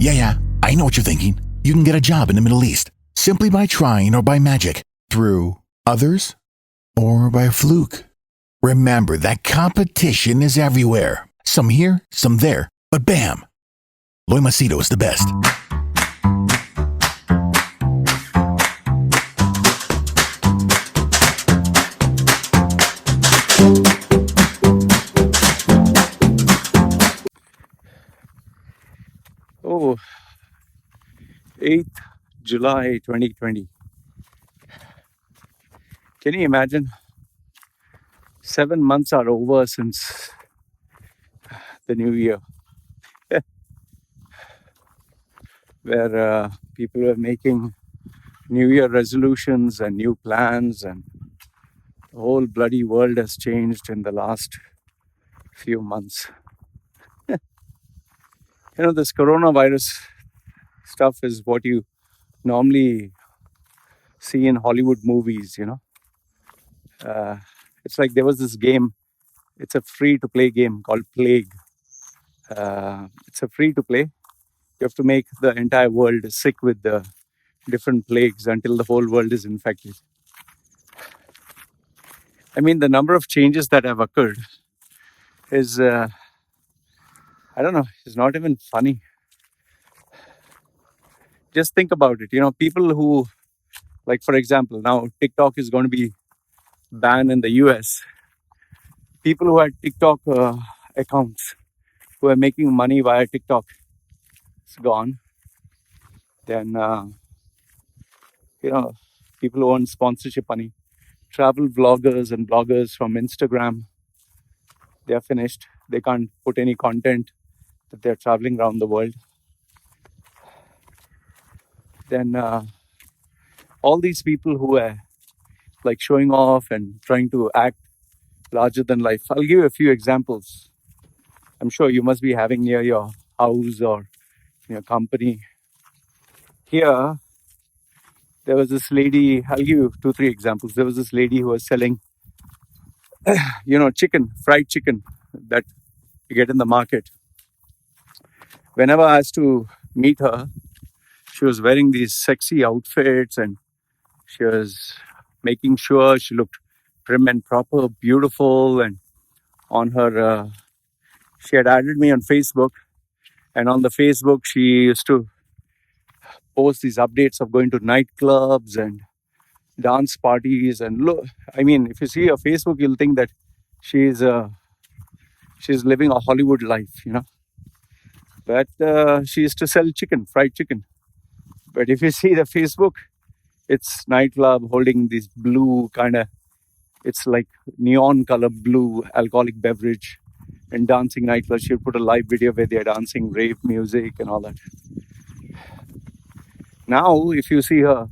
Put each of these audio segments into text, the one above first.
Yeah, I know what you're thinking. You can get a job in the Middle East simply by trying or by magic, through others or by fluke. Remember that competition is everywhere. Some here, some there, but bam! Loy Machedo is the best. Oh, 8th July 2020. Can you imagine? 7 months are over since the new year, where people were making New Year resolutions and new plans, and the whole bloody world has changed in the last few months. This coronavirus stuff is what you normally see in Hollywood movies, It's like there was this game. It's a free-to-play game called Plague. It's a free-to-play. You have to make the entire world sick with the different plagues until the whole world is infected. I mean, the number of changes that have occurred is, I don't know, it's not even funny. Just think about it. People who, like, for example, now TikTok is going to be banned in the US. People who had TikTok accounts, who are making money via TikTok, it's gone. Then, people who earn sponsorship money, travel vloggers and bloggers from Instagram, they're finished. They can't put any content that they're traveling around the world. Then all these people who are like showing off and trying to act larger than life. I'll give you a few examples. I'm sure you must be having near your house or your company. Here, there was this lady. I'll give you 2-3 examples. There was this lady who was selling, chicken, fried chicken that you get in the market. Whenever I used to meet her, she was wearing these sexy outfits and she was making sure she looked prim and proper, beautiful. And on her, she had added me on Facebook. And on the Facebook, she used to post these updates of going to nightclubs and dance parties. And look, I mean, if you see her Facebook, you'll think that she's living a Hollywood life, But she used to sell chicken, fried chicken. But if you see the Facebook, it's nightclub holding this blue kind of, it's like neon color blue alcoholic beverage and dancing nightclub. She'll put a live video where they're dancing rave music and all that. Now, if you see her,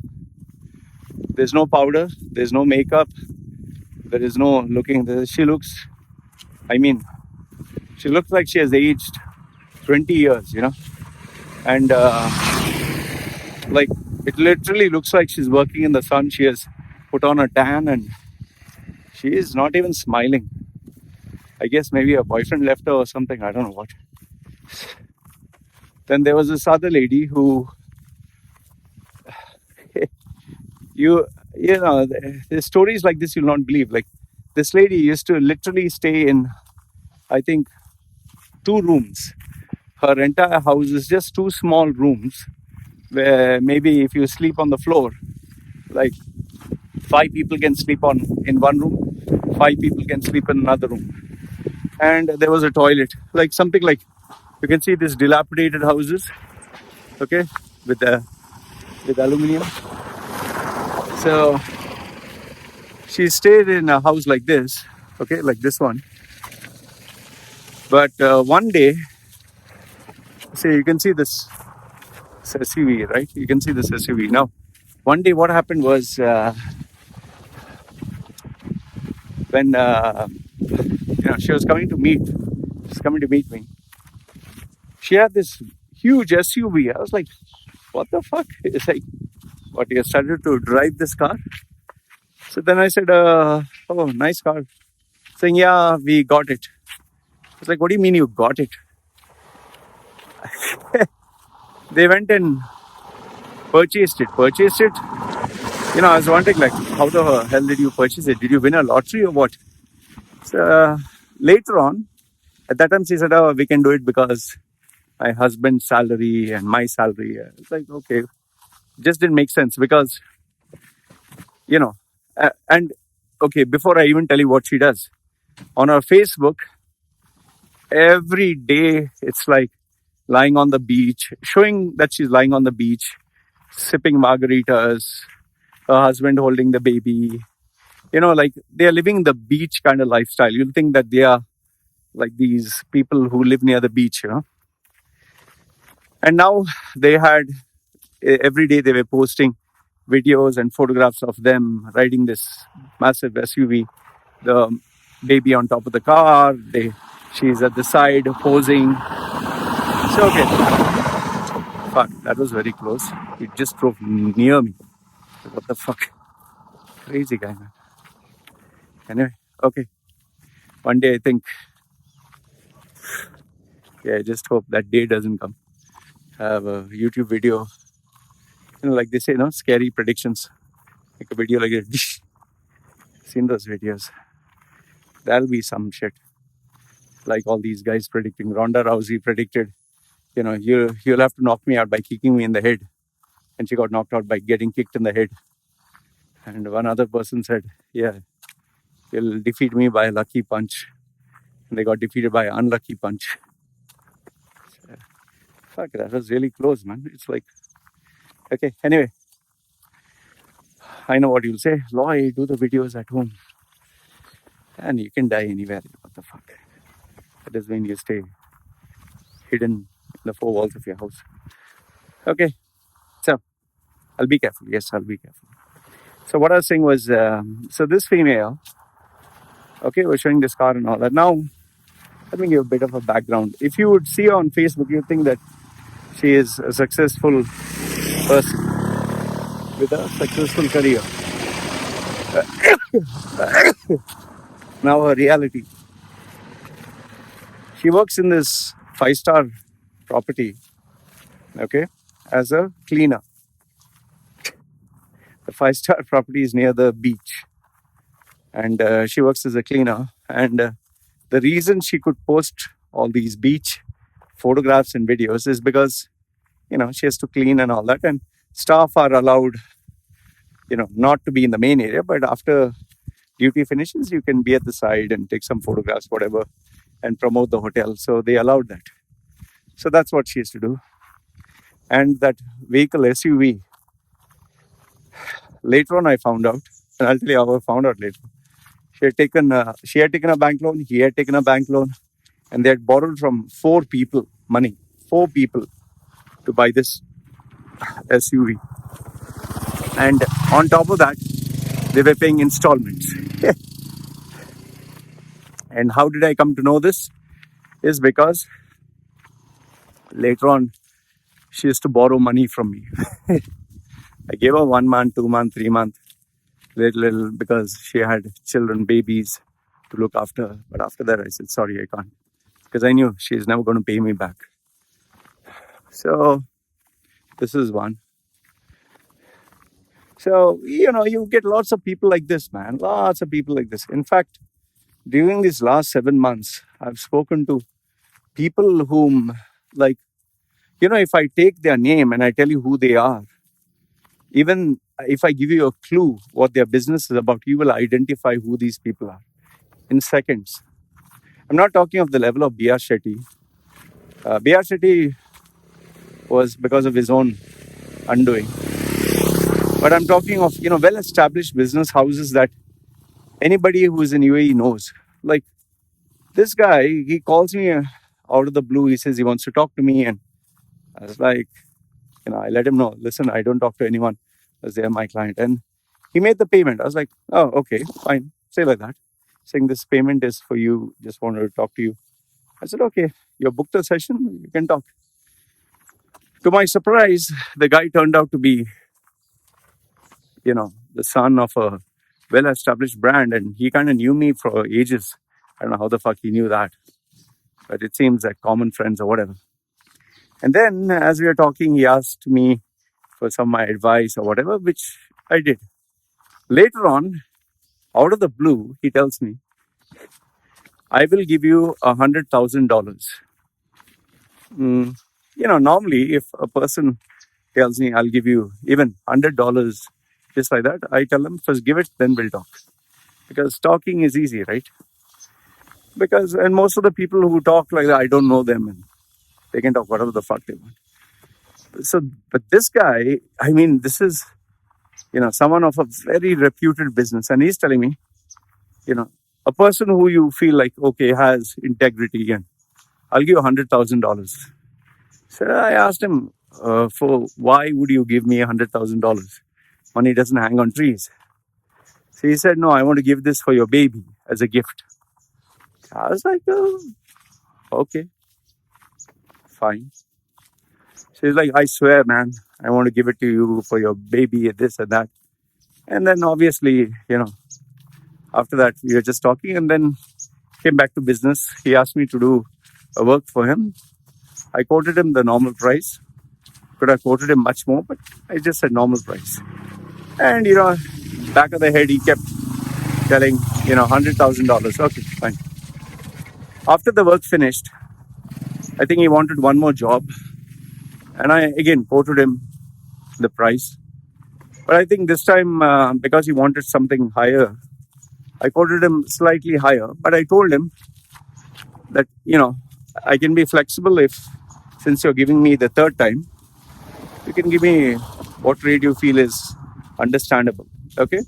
there's no powder, there's no makeup, there is no looking. She looks like she has aged 20 years, And like it literally looks like she's working in the sun. She has put on a tan and she is not even smiling. I guess maybe her boyfriend left her or something. I don't know what. Then there was this other lady who, there's stories like this you'll not believe. Like this lady used to literally stay in, I think, 2 rooms. Her entire house is just 2 small rooms where maybe if you sleep on the floor, like 5 people can sleep in one room, 5 people can sleep in another room. And there was a toilet, like something like, you can see these dilapidated houses, okay, with aluminium. So she stayed in a house like this, okay, like this one. But one day, say you can see this SUV, right? You can see this SUV. Now, one day what happened was when she was coming to meet me. She had this huge SUV. I was like, what the fuck? It's like, what, you started to drive this car? So then I said, oh, nice car. Saying, yeah, we got it. I was like, what do you mean you got it? They went and purchased it. I was wondering, like, how the hell did you purchase it? Did you win a lottery or what? So later on, at that time, she said, "Oh, we can do it because my husband's salary and my salary." It's like, okay, just didn't make sense because, you know, and okay, before I even tell you what she does, on her Facebook, every day it's like lying on the beach, showing that she's lying on the beach, sipping margaritas, her husband holding the baby. Like they are living the beach kind of lifestyle. You'll think that they are like these people who live near the beach. And now they had, every day they were posting videos and photographs of them riding this massive SUV, the baby on top of the car. She's at the side posing. So okay, fuck, that was very close. It just drove near me. What the fuck? Crazy guy, man. Anyway, okay. One day I think, I just hope that day doesn't come. I have a YouTube video, like they say, scary predictions. Like a video like this. Seen those videos. That'll be some shit. Like all these guys predicting. Ronda Rousey predicted, you'll have to knock me out by kicking me in the head. And she got knocked out by getting kicked in the head. And one other person said, yeah, you'll defeat me by a lucky punch. And they got defeated by an unlucky punch. So, fuck, that was really close, man. It's like, okay, anyway. I know what you'll say. Loy, do the videos at home. And you can die anywhere. What the fuck? That does mean you stay hidden in the four walls of your house. Okay, so I'll be careful. Yes, I'll be careful. So what I was saying was, so this female, okay, we're showing this car and all that. Now, let me give a bit of a background. If you would see her on Facebook, you'd think that she is a successful person with a successful career. Now her reality. She works in this 5-star property, okay, as a cleaner. The 5-star property is near the beach. And she works as a cleaner. And the reason she could post all these beach photographs and videos is because, she has to clean and all that. And staff are allowed, not to be in the main area. But after duty finishes, you can be at the side and take some photographs, whatever, and promote the hotel. So they allowed that. So that's what she has to do. And that vehicle SUV, later on I found out, and I'll tell you how I found out later. She had taken a bank loan, he had taken a bank loan, and they had borrowed from 4 people money, 4 people to buy this SUV. And on top of that, they were paying installments. And how did I come to know this? Is because later on, she used to borrow money from me. I gave her 1 month, 2 month, 3 month, little, because she had children, babies to look after. But after that, I said, sorry, I can't. Because I knew she's never going to pay me back. So this is one. So, you get lots of people like this, man. Lots of people like this. In fact, during these last 7 months, I've spoken to people whom, like, if I take their name and I tell you who they are, even if I give you a clue what their business is about, you will identify who these people are in seconds. I'm not talking of the level of B.R. Shetty. B.R. Shetty was because of his own undoing. But I'm talking of, well-established business houses that anybody who is in UAE knows. Like this guy, he calls me out of the blue. He says he wants to talk to me. And I was like, I let him know, listen, I don't talk to anyone because they're my client. And he made the payment. I was like, oh, okay, fine. Say like that. Saying this payment is for you. Just wanted to talk to you. I said, okay, you booked a session. You can talk. To my surprise, the guy turned out to be, the son of a well-established brand. And he kind of knew me for ages. I don't know how the fuck he knew that. But it seems like common friends or whatever. And then as we were talking, he asked me for some my advice or whatever, which I did. Later on, out of the blue, he tells me, I will give you $100,000. Normally, if a person tells me I'll give you even $100 just like that, I tell them first give it, then we'll talk. Because talking is easy, right? And most of the people who talk like that, I don't know them and they can talk whatever the fuck they want. So, but this guy, I mean, this is, someone of a very reputed business. And he's telling me, a person who you feel like, okay, has integrity and I'll give you $100,000. So I asked him, for why would you give me $100,000? Money doesn't hang on trees. So he said, no, I want to give this for your baby as a gift. I was like, oh, okay, fine. So he's like, I swear, man, I want to give it to you for your baby, this and that. And then obviously, after that, we were just talking and then came back to business. He asked me to do a work for him. I quoted him the normal price. Could have quoted him much more, but I just said normal price. And, back of the head, he kept telling, $100,000. Okay, fine. After the work finished, I think he wanted one more job. And I, again, quoted him the price. But I think this time, because he wanted something higher, I quoted him slightly higher. But I told him that, I can be flexible since you're giving me the third time, you can give me what rate you feel is understandable. Okay?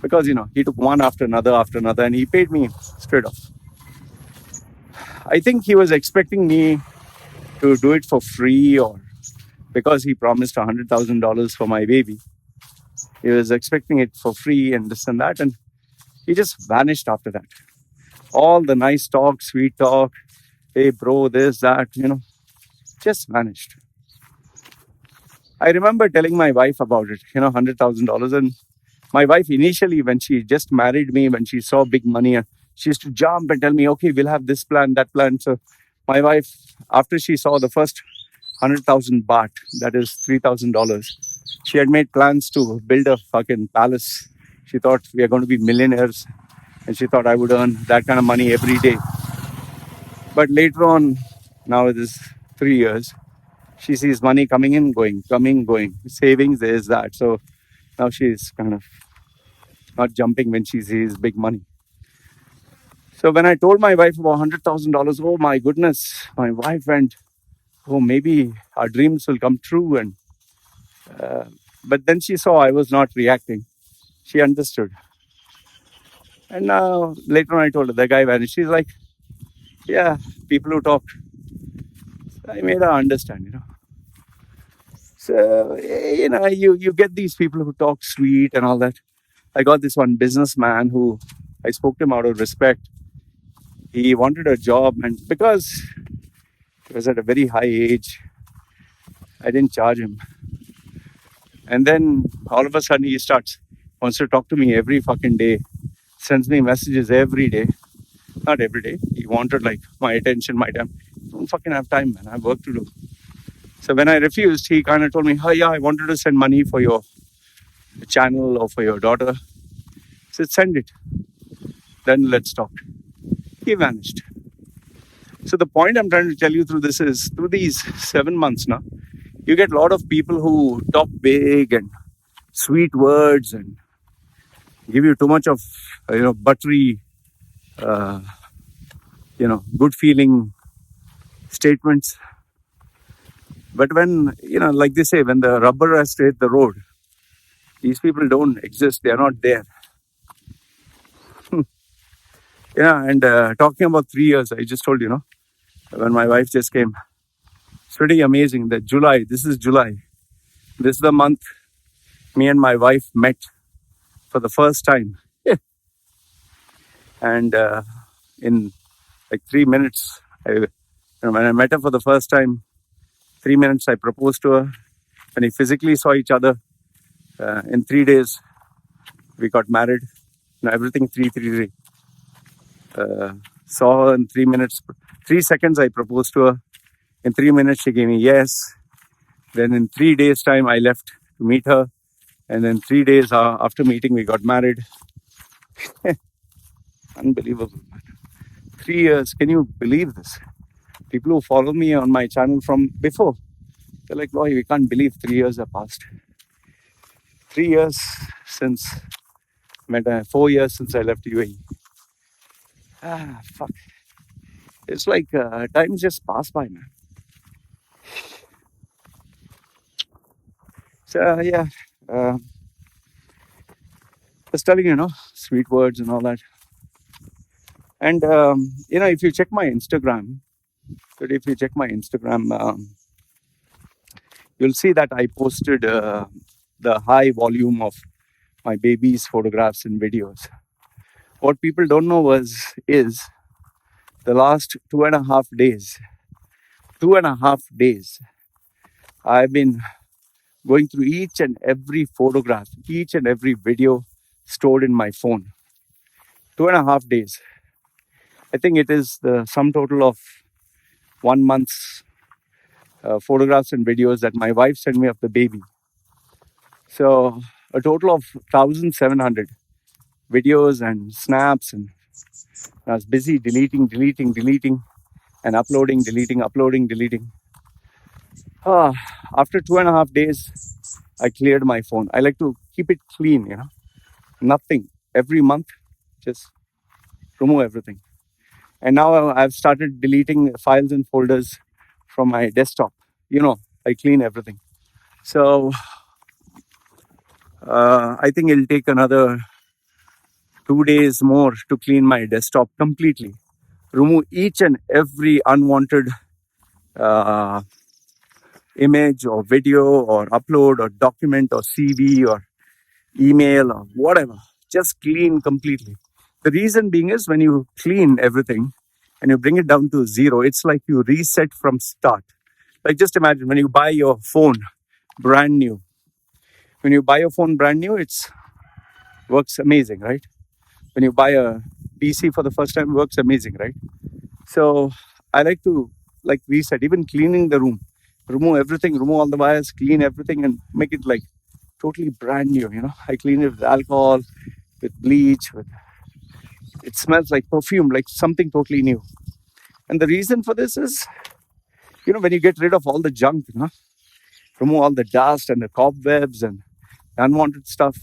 Because, he took one after another, and he paid me straight off. I think he was expecting me to do it for free or because he promised $100,000 for my baby. He was expecting it for free and this and that. And he just vanished after that. All the nice talk, sweet talk, hey bro, this, that, just vanished. I remember telling my wife about it, $100,000. And my wife initially, when she just married me, when she saw big money, she used to jump and tell me, okay, we'll have this plan, that plan. So my wife, after she saw the first 100,000 baht, that is $3,000, she had made plans to build a fucking palace. She thought we are going to be millionaires. And she thought I would earn that kind of money every day. But later on, now it is 3 years, she sees money coming in, going, savings, there's that. So now she's kind of not jumping when she sees big money. So when I told my wife about $100,000, oh my goodness, my wife went, oh, maybe our dreams will come true. And but then she saw I was not reacting. She understood. And now later on I told her, the guy vanished. She's like, yeah, people who talk. I made her understand, So, you get these people who talk sweet and all that. I got this one businessman who I spoke to him out of respect. He wanted a job, and because he was at a very high age, I didn't charge him. And then all of a sudden he wants to talk to me every fucking day, sends me messages every day. Not every day. He wanted like my attention, my time. I don't fucking have time, man. I have work to do. So when I refused, he kind of told me, oh yeah, I wanted to send money for your channel or for your daughter. I said, send it. Then let's talk. He vanished. So the point I'm trying to tell you through this is, through these 7 months now, you get a lot of people who talk big and sweet words and give you too much of, buttery, good feeling statements. But when, like they say, when the rubber has to hit the road, these people don't exist. They are not there. And talking about 3 years, I just told you, when my wife just came, it's pretty amazing that this is July. This is the month me and my wife met for the first time. And in like 3 minutes, when I met her for the first time, 3 minutes, I proposed to her. When we physically saw each other, in 3 days, we got married. Everything 3. Saw her in 3 minutes, 3 seconds, I proposed to her. In 3 minutes, she gave me yes. Then in 3 days' time, I left to meet her. And then 3 days after meeting, we got married. Unbelievable, man. 3 years. Can you believe this? People who follow me on my channel from before, they're like, Loy, we can't believe 3 years have passed. 3 years since, 4 years since I left UAE. Fuck. It's like time just passed by, man. So, yeah. Just telling sweet words and all that. And, if you check my Instagram, you'll see that I posted the high volume of my baby's photographs and videos. What people don't know is the last 2.5 days, I've been going through each and every photograph, each and every video stored in my phone. 2.5 days. I think it is the sum total of 1 month's photographs and videos that my wife sent me of the baby. So a total of 1,700 videos and snaps, and I was busy deleting and uploading, deleting. After 2.5 days, I cleared my phone. I like to keep it clean, nothing. Every month, just remove everything. And now I've started deleting files and folders from my desktop. I clean everything. So I think it'll take another 2 days more to clean my desktop completely. Remove each and every unwanted image or video or upload or document or CV or email or whatever. Just clean completely. The reason being is when you clean everything and you bring it down to zero, it's like you reset from start. Like just imagine when you buy your phone brand new. When you buy your phone brand new, it works amazing, right? When you buy a PC for the first time, it works amazing, right? So I like to reset, even cleaning the room. Remove everything, remove all the wires, clean everything and make it like totally brand new, I clean it with alcohol, with bleach, it smells like perfume, like something totally new. And the reason for this is, when you get rid of all the junk, remove all the dust and the cobwebs and unwanted stuff,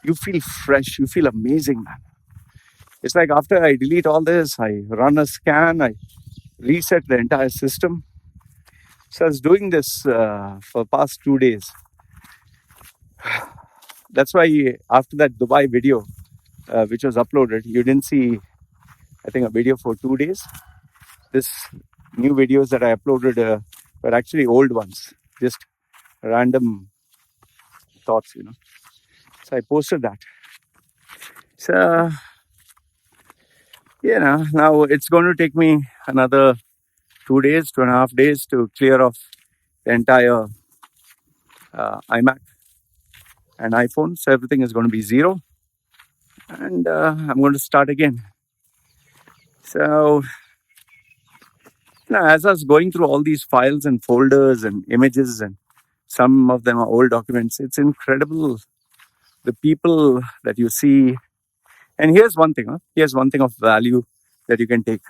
you feel fresh, you feel amazing, man. It's like after I delete all this, I run a scan, I reset the entire system. So I was doing this for the past 2 days. That's why after that Dubai video, which was uploaded, you didn't see, I think, a video for 2 days. This new videos that I uploaded were actually old ones, just random thoughts, So I posted that. So, now it's going to take me another 2 days, 2.5 days to clear off the entire iMac and iPhone. So everything is going to be zero. And I'm going to start again. So, as I was going through all these files and folders and images, and some of them are old documents, it's incredible the people that you see. And here's one thing of value that you can take.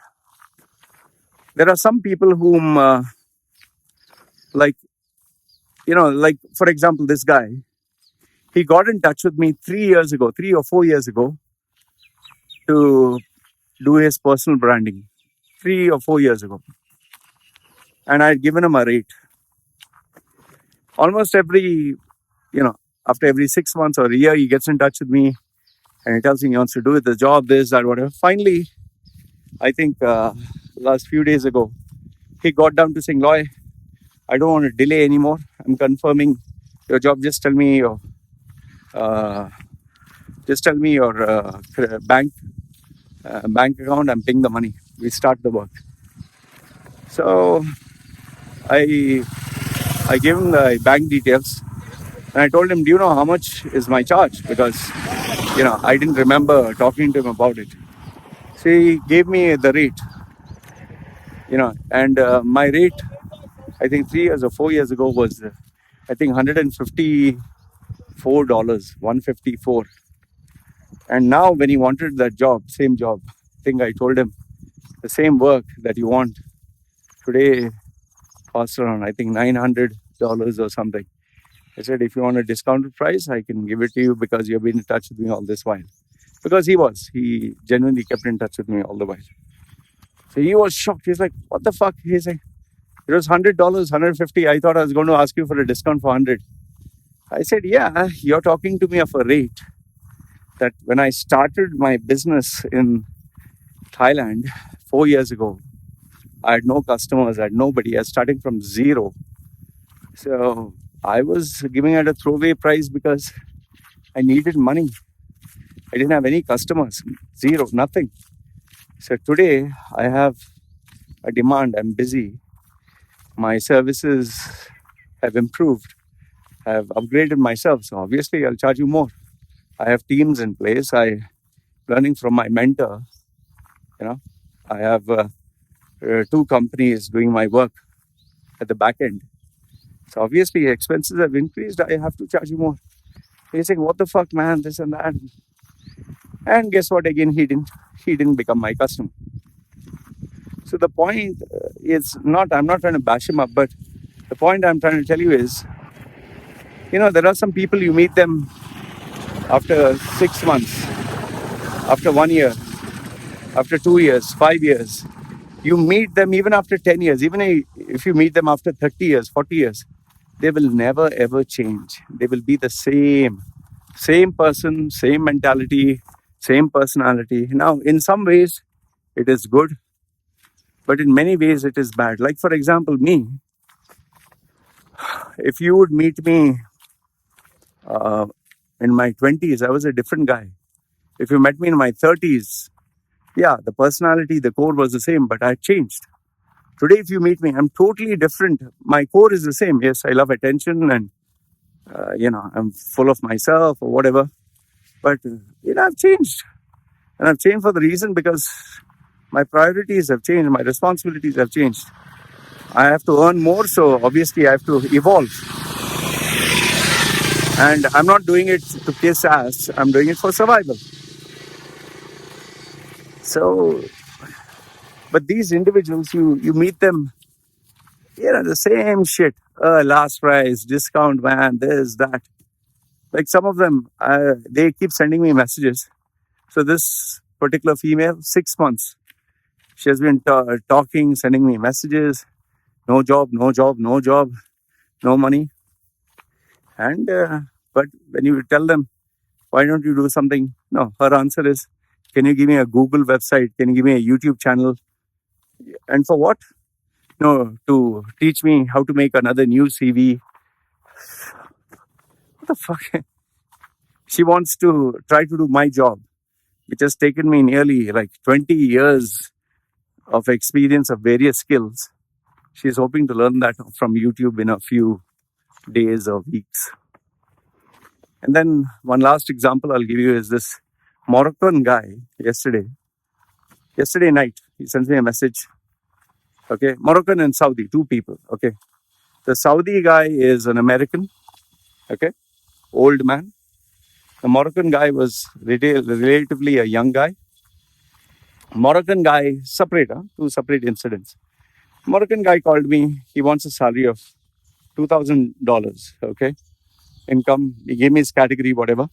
There are some people whom, for example, this guy, he got in touch with me 3 or 4 years ago to do his personal branding. 3 or 4 years ago. And I had given him a rate. Almost every, after every 6 months or a year, he gets in touch with me and he tells me he wants to do the job, this, that, whatever. Finally, I think last few days ago, he got down to saying, Loy, I don't want to delay anymore. I'm confirming your job. Just tell me your bank account. I'm paying the money. We start the work. So I gave him the bank details and I told him, do you know how much is my charge? Because, I didn't remember talking to him about it. So he gave me the rate. And my rate, I think 3 years or 4 years ago was, I think $154, 154. And now when he wanted that job, same job, I think I told him the same work that you want today costs around, I think $900 or something. I said, if you want a discounted price, I can give it to you because you've been in touch with me all this while. Because he genuinely kept in touch with me all the while. So he was shocked. He's like, what the fuck? He's like, it was $100, 150. I thought I was going to ask you for a discount for 100. I said, yeah, you're talking to me of a rate that when I started my business in Thailand 4 years ago, I had no customers, I had nobody. I was starting from zero. So I was giving it a throwaway price because I needed money. I didn't have any customers, zero, nothing. So today I have a demand, I'm busy. My services have improved. I have upgraded myself. So obviously I'll charge you more. I have teams in place. I'm learning from my mentor. I have 2 companies doing my work at the back end. So obviously expenses have increased. I have to charge you more. He's saying, what the fuck, man, this and that. And guess what? Again, he didn't become my customer. So the point is not, I'm not trying to bash him up, but the point I'm trying to tell you is, there are some people you meet them after 6 months, after 1 year, after 2 years, 5 years. You meet them even after 10 years, even if you meet them after 30 years, 40 years, they will never ever change. They will be the same person, same mentality, same personality. Now, in some ways, it is good, but in many ways, it is bad. Like, for example, me, if you would meet me in my 20s, I was a different guy. If you met me in my 30s, yeah, the personality, the core was the same, but I changed. Today, if you meet me, I'm totally different. My core is the same. Yes, I love attention and, I'm full of myself or whatever. But, I've changed. And I've changed for the reason because my priorities have changed. My responsibilities have changed. I have to earn more. So obviously I have to evolve. And I'm not doing it to kiss ass. I'm doing it for survival. So, but these individuals, you meet them, the same shit. Last price, discount, man, this, that. Like some of them, they keep sending me messages. So this particular female, 6 months, she has been talking, sending me messages. No job, no job, no job, no money. And but when you tell them, why don't you do something? No, her answer is, can you give me a Google website? Can you give me a YouTube channel? And for what? No, to teach me how to make another new CV. What the fuck? She wants to try to do my job, which has taken me nearly like 20 years of experience of various skills. She's hoping to learn that from YouTube in a few days or weeks. And then one last example I'll give you is this Moroccan guy yesterday night, he sends me a message. Okay, Moroccan and Saudi, 2 people. Okay, the Saudi guy is an American. Okay, old man. The Moroccan guy was relatively a young guy. Moroccan guy, separate, 2 separate incidents. Moroccan guy called me. He wants a salary of $2,000. Okay, income. He gave me his category, whatever.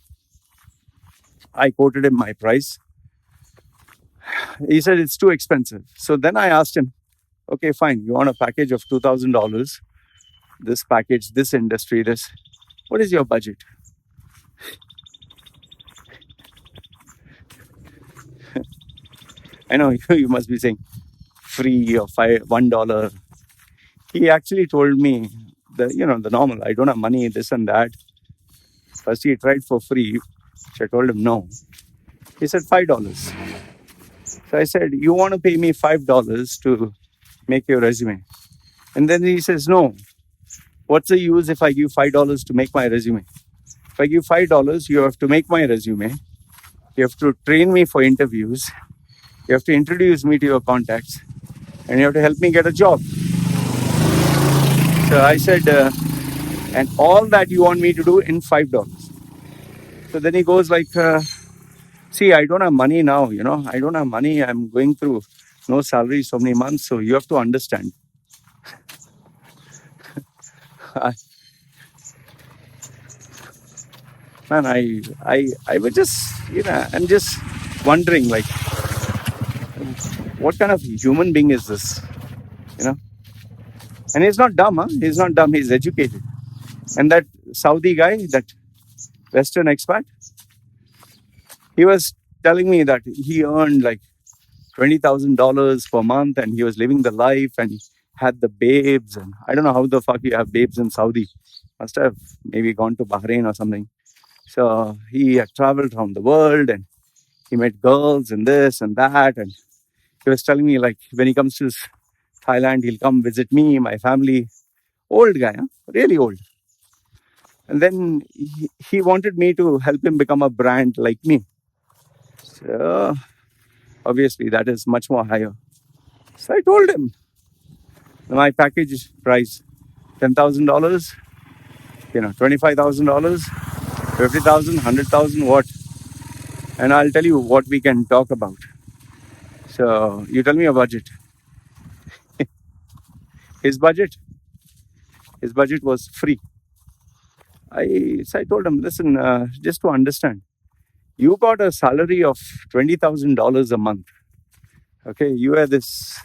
I quoted him my price. He said it's too expensive. So then I asked him, okay, fine. You want a package of $2,000? This package, this industry, this. What is your budget? I know you must be saying free or $1. He actually told me the normal. I don't have money, this and that. First he tried for free. So I told him no. He said $5. So I said, you want to pay me $5 to make your resume? And then he says, no. What's the use if I give $5 to make my resume? If I give $5, you have to make my resume. You have to train me for interviews. You have to introduce me to your contacts. and you have to help me get a job. So I said, and all that you want me to do in $5. So then he goes like, see, I don't have money now, I don't have money. I'm going through no salary so many months. So you have to understand. Man, I was just, I'm just wondering, like, what kind of human being is this, you know? And he's not dumb, huh? He's not dumb. He's educated. And that Saudi guy, that Western expat, he was telling me that he earned like $20,000 per month, and he was living the life, and he had the babes. And I don't know how the fuck you have babes in Saudi. Must have maybe gone to Bahrain or something. So he had traveled around the world, and he met girls and this and that. And he was telling me, like, when he comes to Thailand, he'll come visit me, my family. Old guy, huh? Really old. And then he wanted me to help him become a brand like me. So obviously that is much more higher. So I told him my package price, $10,000, $25,000, 50,000, 100,000, what? And I'll tell you what we can talk about. So you tell me a budget. His budget was free. So I told him, listen, just to understand, you got a salary of $20,000 a month. Okay, you are this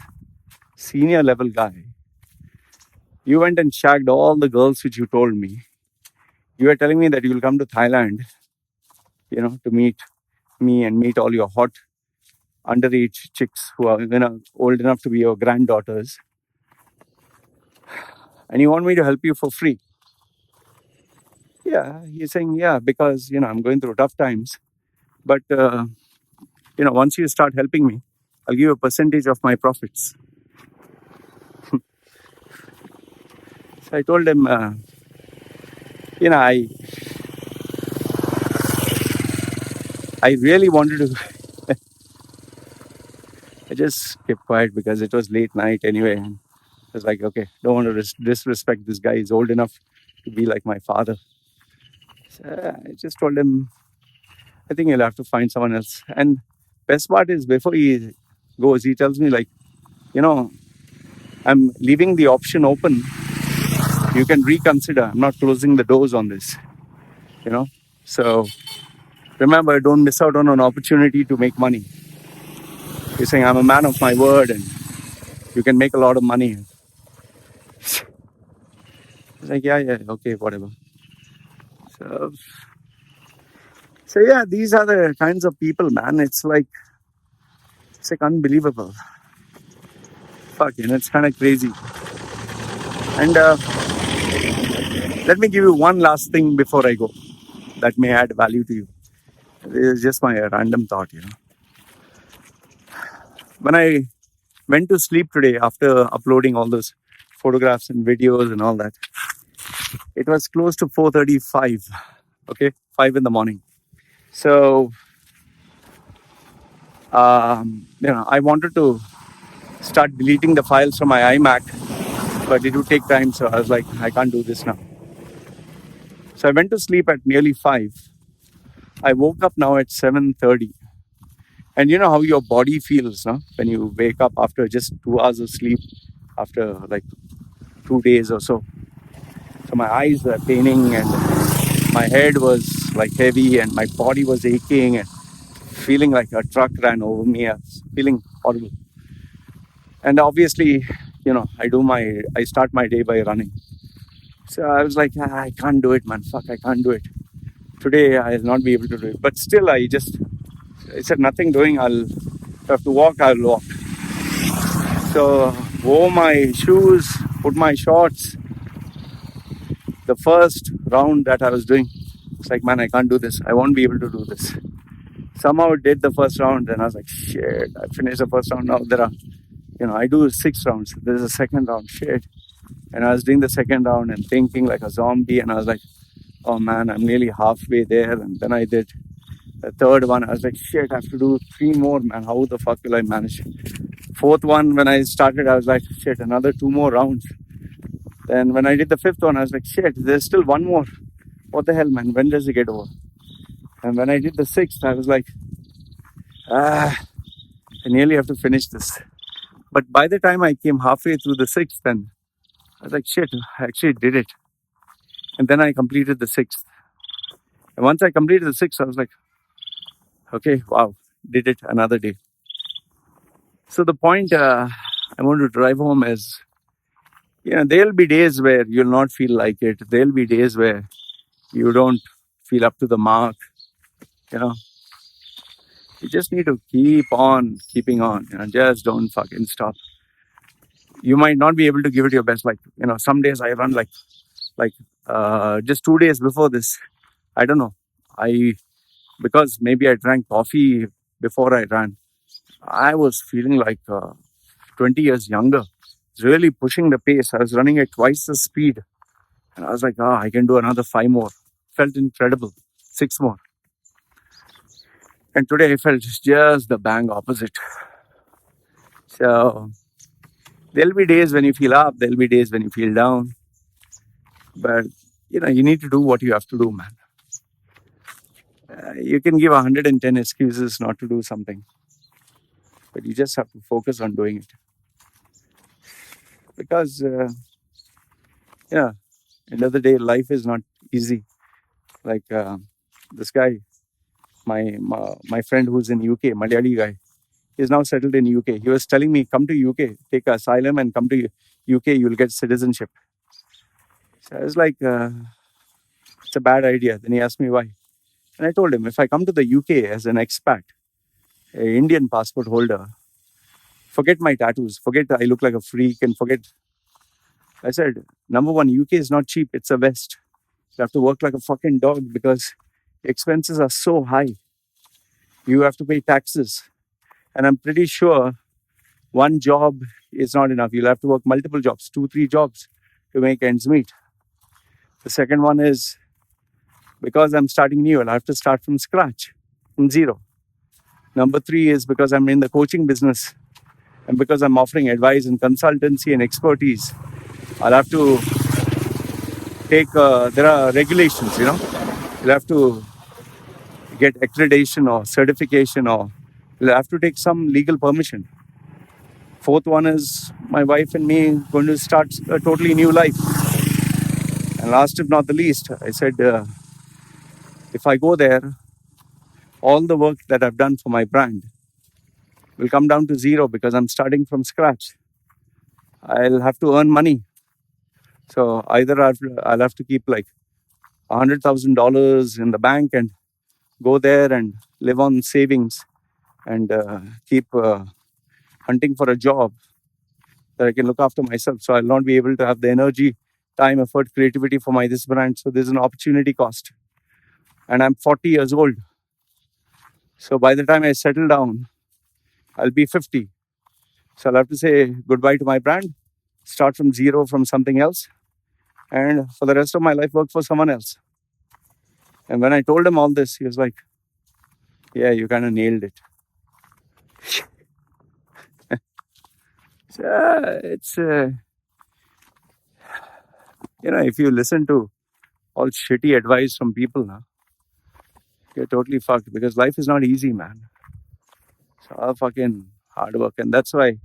senior level guy. You went and shagged all the girls which you told me. You are telling me that you will come to Thailand, to meet me and meet all your hot underage chicks who are old enough to be your granddaughters. And you want me to help you for free. Yeah, he's saying, yeah, because, I'm going through tough times. But, once you start helping me, I'll give you a percentage of my profits. So I told him, I really wanted to. I just kept quiet because it was late night anyway. And I was like, okay, don't want to disrespect this guy. He's old enough to be like my father. So I just told him, I think you'll have to find someone else. And best part is, before he goes, he tells me, like, I'm leaving the option open. You can reconsider. I'm not closing the doors on this. So remember, don't miss out on an opportunity to make money. He's saying, I'm a man of my word, and you can make a lot of money. It's like, yeah, okay, whatever. So yeah, these are the kinds of people, man. It's like unbelievable. Fuck, it's kind of crazy. And let me give you one last thing before I go that may add value to you. This is just my random thought, When I went to sleep today after uploading all those photographs and videos and all that, it was close to 4:35, okay, 5 in the morning. So, I wanted to start deleting the files from my iMac, but it would take time. So I was like, I can't do this now. So I went to sleep at nearly 5. I woke up now at 7:30. And you know how your body feels, no? When you wake up after just 2 hours of sleep, after like 2 days or so. So my eyes were paining, and my head was like heavy, and my body was aching, and feeling like a truck ran over me. I was feeling horrible. And obviously, I start my day by running. So I was like, I can't do it, man. Fuck, I can't do it. Today I'll not be able to do it. But still, I said, nothing doing. I'll have to walk, I'll walk. So wore my shoes, put my shorts. The first round that I was doing, it's like, man, I can't do this. I won't be able to do this. Somehow I did the first round, and I was like, shit, I finished the first round. Now there are, I do 6 rounds. There's a second round, shit. And I was doing the second round and thinking like a zombie, and I was like, oh man, I'm nearly halfway there. And then I did the third one. I was like, shit, I have to do 3 more, man. How the fuck will I manage? Fourth one, when I started, I was like, shit, another 2 more rounds. Then when I did the fifth one, I was like, shit, there's still one more. What the hell, man? When does it get over? And when I did the sixth, I was like, I nearly have to finish this. But by the time I came halfway through the sixth, then I was like, shit, I actually did it. And then I completed the sixth. And once I completed the sixth, I was like, okay, wow, did it another day. So the point I want to drive home is, there'll be days where you'll not feel like it. There'll be days where you don't feel up to the mark. You just need to keep on keeping on. Just don't fucking stop. You might not be able to give it your best. Like, some days I run like just 2 days before this. I don't know. Because maybe I drank coffee before I ran. I was feeling like 20 years younger. It's really pushing the pace. I was running at twice the speed. And I was like, I can do another 5 more. Felt incredible. 6 more. And today I felt just the bang opposite. So there'll be days when you feel up. There'll be days when you feel down. But, you need to do what you have to do, man. You can give 110 excuses not to do something. But you just have to focus on doing it. Because, end of the day, life is not easy. Like this guy, my friend who's in UK, Malayali guy, he's now settled in UK. He was telling me, come to UK, take asylum and come to UK, you'll get citizenship. So I was like, it's a bad idea. Then he asked me why. And I told him, if I come to the UK as an expat, an Indian passport holder, forget my tattoos, forget I look like a freak, and forget. I said, number one, UK is not cheap. It's a West. You have to work like a fucking dog because expenses are so high. You have to pay taxes. And I'm pretty sure one job is not enough. You'll have to work multiple jobs, 2-3 jobs to make ends meet. The second one is, because I'm starting new, I'll have to start from scratch, from zero. Number 3 is because I'm in the coaching business and because I'm offering advice and consultancy and expertise, I'll have to take, there are regulations, you'll have to get accreditation or certification, or you'll have to take some legal permission. Fourth one is my wife and me going to start a totally new life. And last if not the least, I said, if I go there, all the work that I've done for my brand will come down to zero because I'm starting from scratch. I'll have to earn money. So either I'll have to keep like $100,000 in the bank and go there and live on savings and keep hunting for a job that I can look after myself. So I'll not be able to have the energy, time, effort, creativity for this brand. So there's an opportunity cost. And I'm 40 years old. So by the time I settle down, I'll be 50. So I'll have to say goodbye to my brand, start from zero from something else, and for the rest of my life work for someone else. And when I told him all this, he was like, yeah, you kind of nailed it. So, it's, if you listen to all shitty advice from people, you're totally fucked because life is not easy, man. It's all fucking hard work. And that's why I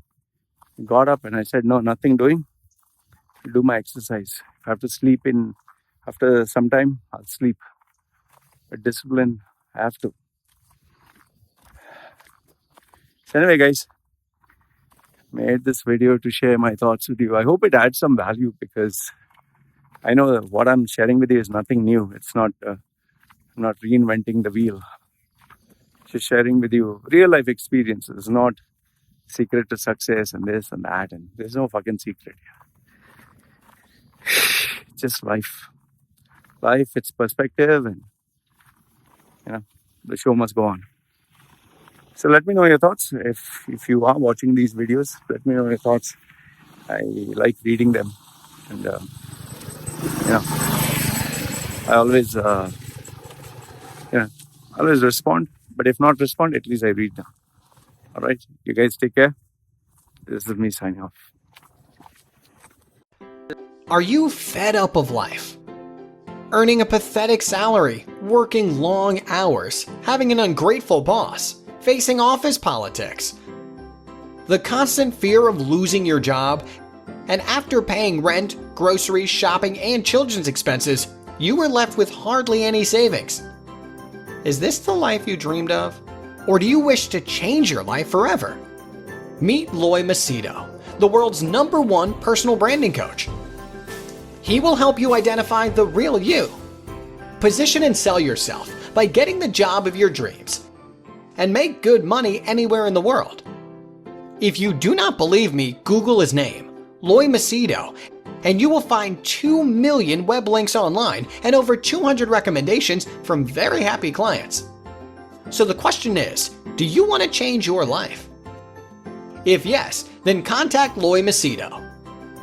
got up and I said, no, nothing doing. I'll do my exercise. If I have to sleep in after some time, I'll sleep. But discipline, I have to. So anyway, guys, made this video to share my thoughts with you. I hope it adds some value because I know that what I'm sharing with you is nothing new. It's not, I'm not reinventing the wheel. Just sharing with you real life experiences, not secret to success and this and that. And there's no fucking secret here. Just life. Life, its perspective, and the show must go on. So let me know your thoughts. If you are watching these videos, let me know your thoughts. I like reading them, and I always always respond. But if not respond, at least I read them. All right, you guys take care. This is me signing off. Are you fed up of life? Earning a pathetic salary, working long hours, having an ungrateful boss, facing office politics, the constant fear of losing your job, and after paying rent, groceries, shopping, and children's expenses, you were left with hardly any savings. Is this the life you dreamed of? Or do you wish to change your life forever? Meet Loy Machedo, the world's #1 personal branding coach. He will help you identify the real you, position and sell yourself by getting the job of your dreams, and make good money anywhere in the world. If you do not believe me, Google his name, Loy Machedo, and you will find 2 million web links online and over 200 recommendations from very happy clients. So the question is, do you want to change your life? If yes, then contact Loy Machedo.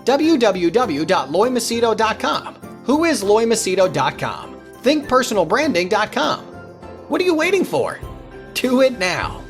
www.loymachedo.com. Who is loymachedo.com? Thinkpersonalbranding.com. What are you waiting for? Do it now.